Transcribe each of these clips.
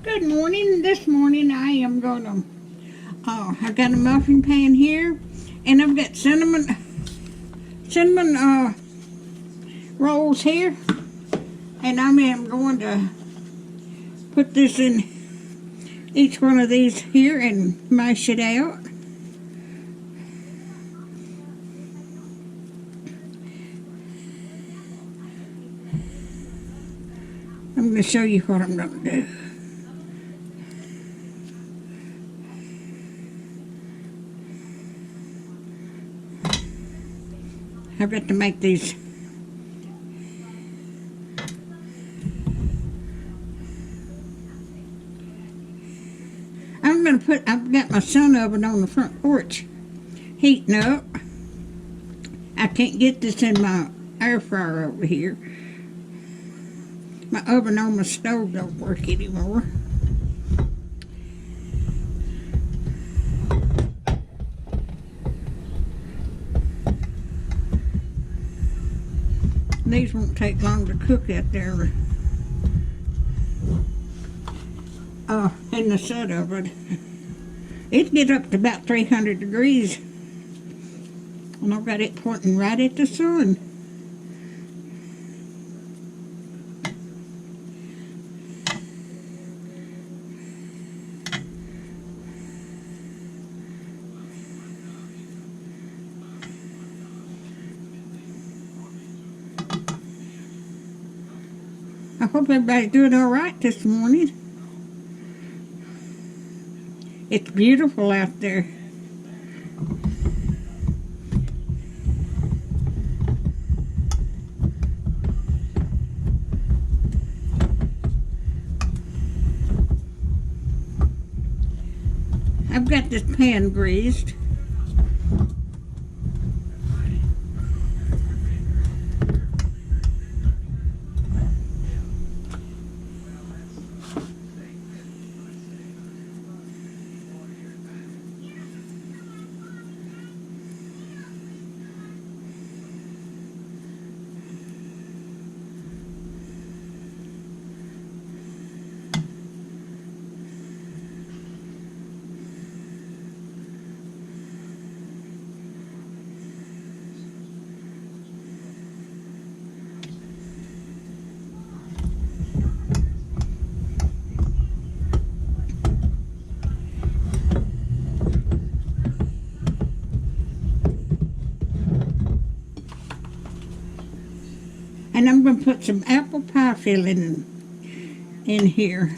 Good morning. This morning I am gonna. I've got a muffin pan here, and I've got cinnamon rolls here, and I am going to put this in each one of these here and mash it out. I'm going to show you what I'm going to do. I've got to make these. I've got my sun oven on the front porch heating up. I can't get this in my air fryer over here. My oven on my stove don't work anymore. These won't take long to cook out there in the sun oven. It gets up to about 300 degrees, and I've got it pointing right at the sun. I hope everybody's doing all right this morning. It's beautiful out there. I've got this pan greased. And I'm going to put some apple pie filling in here.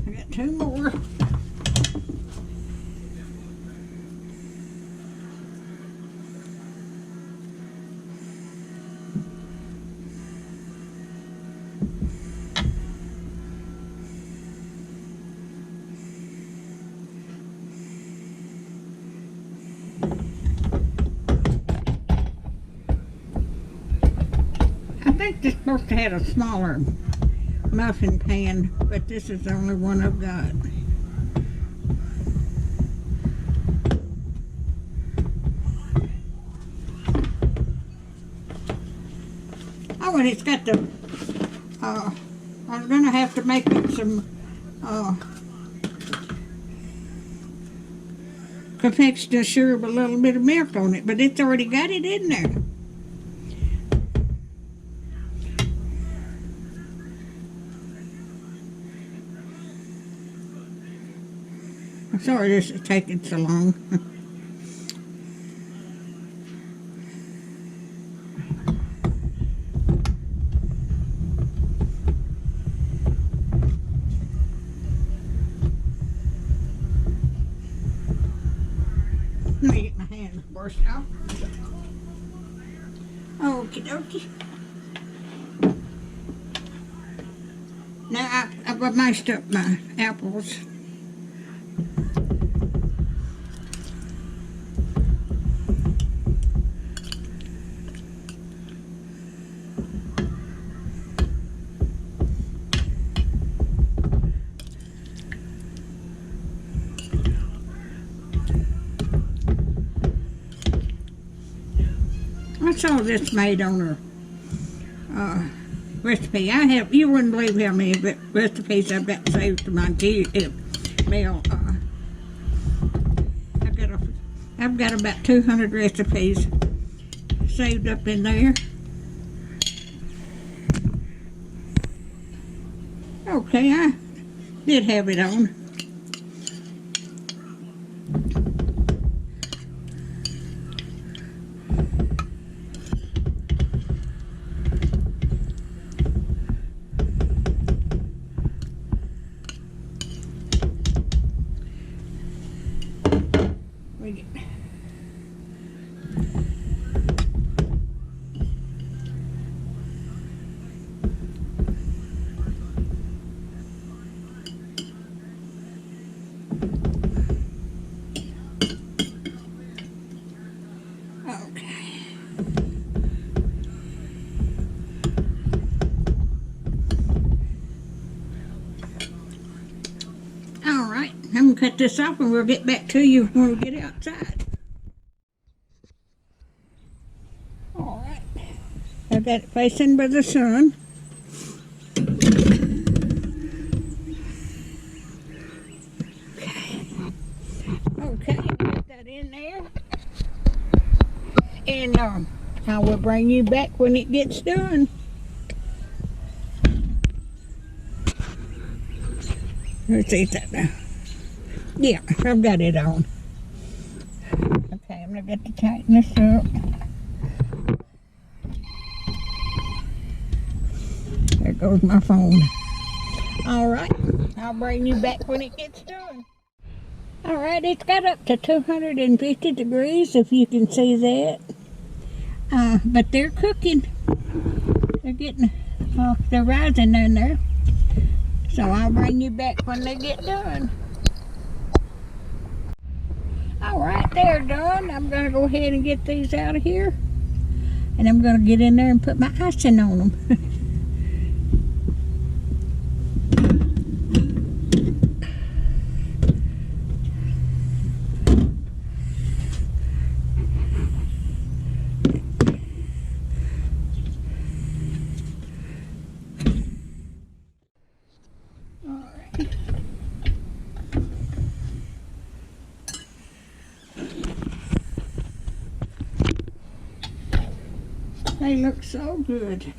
I got two more. I think this is supposed to have a smaller muffin pan, but this is the only one I've got. Oh, and it's got the, I'm going to have to make it some confectioner syrup, a little bit of milk on it, but it's already got it in there. I'm sorry this is taking so long. Let me get my hands washed out. Okie dokie. Now I mashed up my apples. I saw this made on a recipe. You wouldn't believe how many recipes I've got saved to my mail. I've got about 200 recipes saved up in there. Okay, I did have it on. I'm going to cut this off and we'll get back to you when we get outside. Alright. I've got it facing by the sun. Okay, get that in there. And I will bring you back when it gets done. Let's see that now. Yeah, I've got it on. Okay, I'm going to tighten this up. There goes my phone. Alright, I'll bring you back when it gets done. Alright, it's got up to 250 degrees, if you can see that. But they're cooking. They're getting, they're rising in there. So I'll bring you back when they get done. Alright, they're done. I'm going to go ahead and get these out of here. And I'm going to get in there and put my icing on them. They look so good.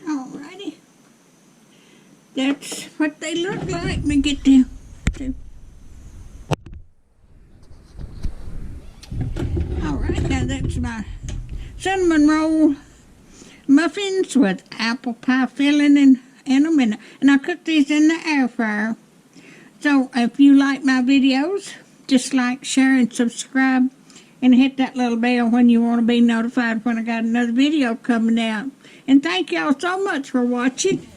Alrighty. That's what they look like. Let me get them. Alright, now that's my cinnamon roll muffins with apple pie filling in them. And I cooked these in the air fryer So if you like my videos, just like, share, and subscribe, and hit that little bell when you want to be notified when I got another video coming out. And thank y'all so much for watching.